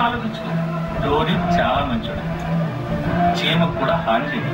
ఆలోచించుకో. ధోని చాలా మంచోడు, చీమకు కూడా హాని చేయదు.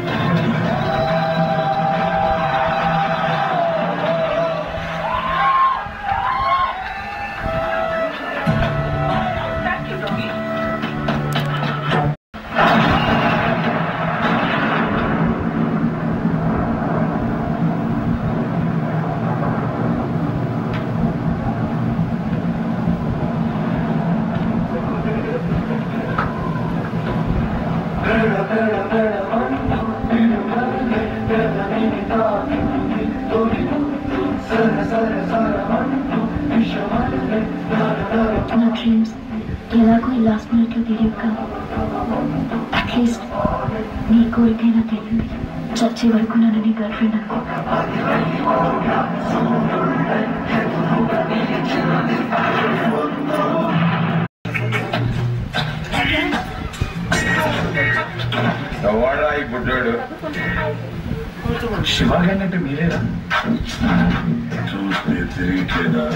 నా డ్రీమ్స్ ఎలాగో ఈ లాస్ట్ మినిట్లో తెలియక అట్లీస్ట్ నీ కోరికైనా తెలియదు. చచ్చే వరకు నన్ను నీ గర్ల్ ఫ్రెండ్ అనుకో. ఎవడా ఈ బుడ్డాడు? శివాజీ అంటే మీరేనా? చూస్తే తెలియట్లేదా?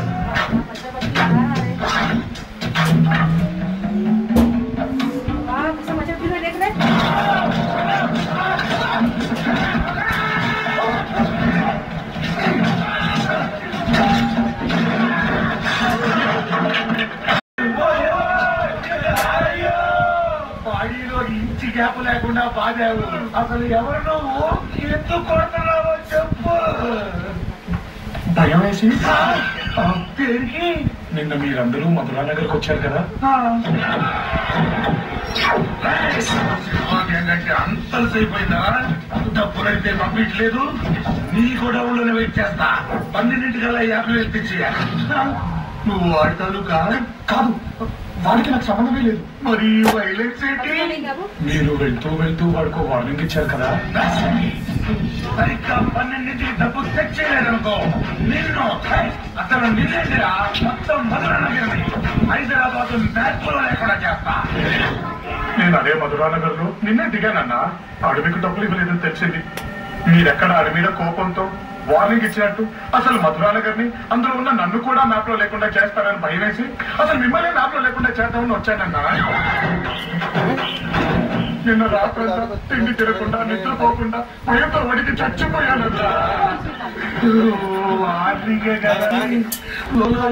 బాడీలో ఇంచి గ్యాప్ లేకుండా బాగావు. అసలు ఎవరు నువ్వు, ఎందుకు కొడుతున్నావో చెప్పు. భయం వేసి పేరుకి నిన్న మీరందరూ మధురా నగర్కి వచ్చారు కదా. ఏంటంటే అంతసేపోయిందా? డబ్బులైతే పంపించలేదు, నీ కూడా ఊళ్ళోనే వెయిట్ చేస్తా. 12 50,000 తెచ్చేయాలి. నువ్వు వాడతాను కాదు, వాడికి నాకు సంబంధమే లేదు. మరి వైలెన్స్ ఏంటి? మీరు వెళ్తూ వెళ్తూ వాడికి వార్నింగ్ ఇచ్చారు కదా. సరిగ్గా 12కి డబ్బు తెచ్చేయలేదనుకో నిన్ను అసలు నిన్నేరా మొత్తం మధురా నగర్ని హైదరాబాద్ మ్యాప్ లో లేకుండా చేస్తా. నేను అదే మధురా నగర్ లో నిన్నే దిగానన్నా. అడవికి డబ్బులు ఇవ్వలేదని తెలిసింది. మీరెక్కడ అడవి మీద కోపంతో వార్నింగ్ ఇచ్చినట్టు అసలు మధురా నగర్ ని, అందులో ఉన్న నన్ను కూడా మ్యాప్ లో లేకుండా చేస్తారని భయం వేసి అసలు మిమ్మల్ని మ్యాప్ లో లేకుండా చేద్దామని వచ్చానన్నా. నిన్న రాత్రంతా తిండి తినకుండా నిద్రపోకుండా భయంతో వడికి చచ్చిపోయానన్నా. వార్నింగే కదా.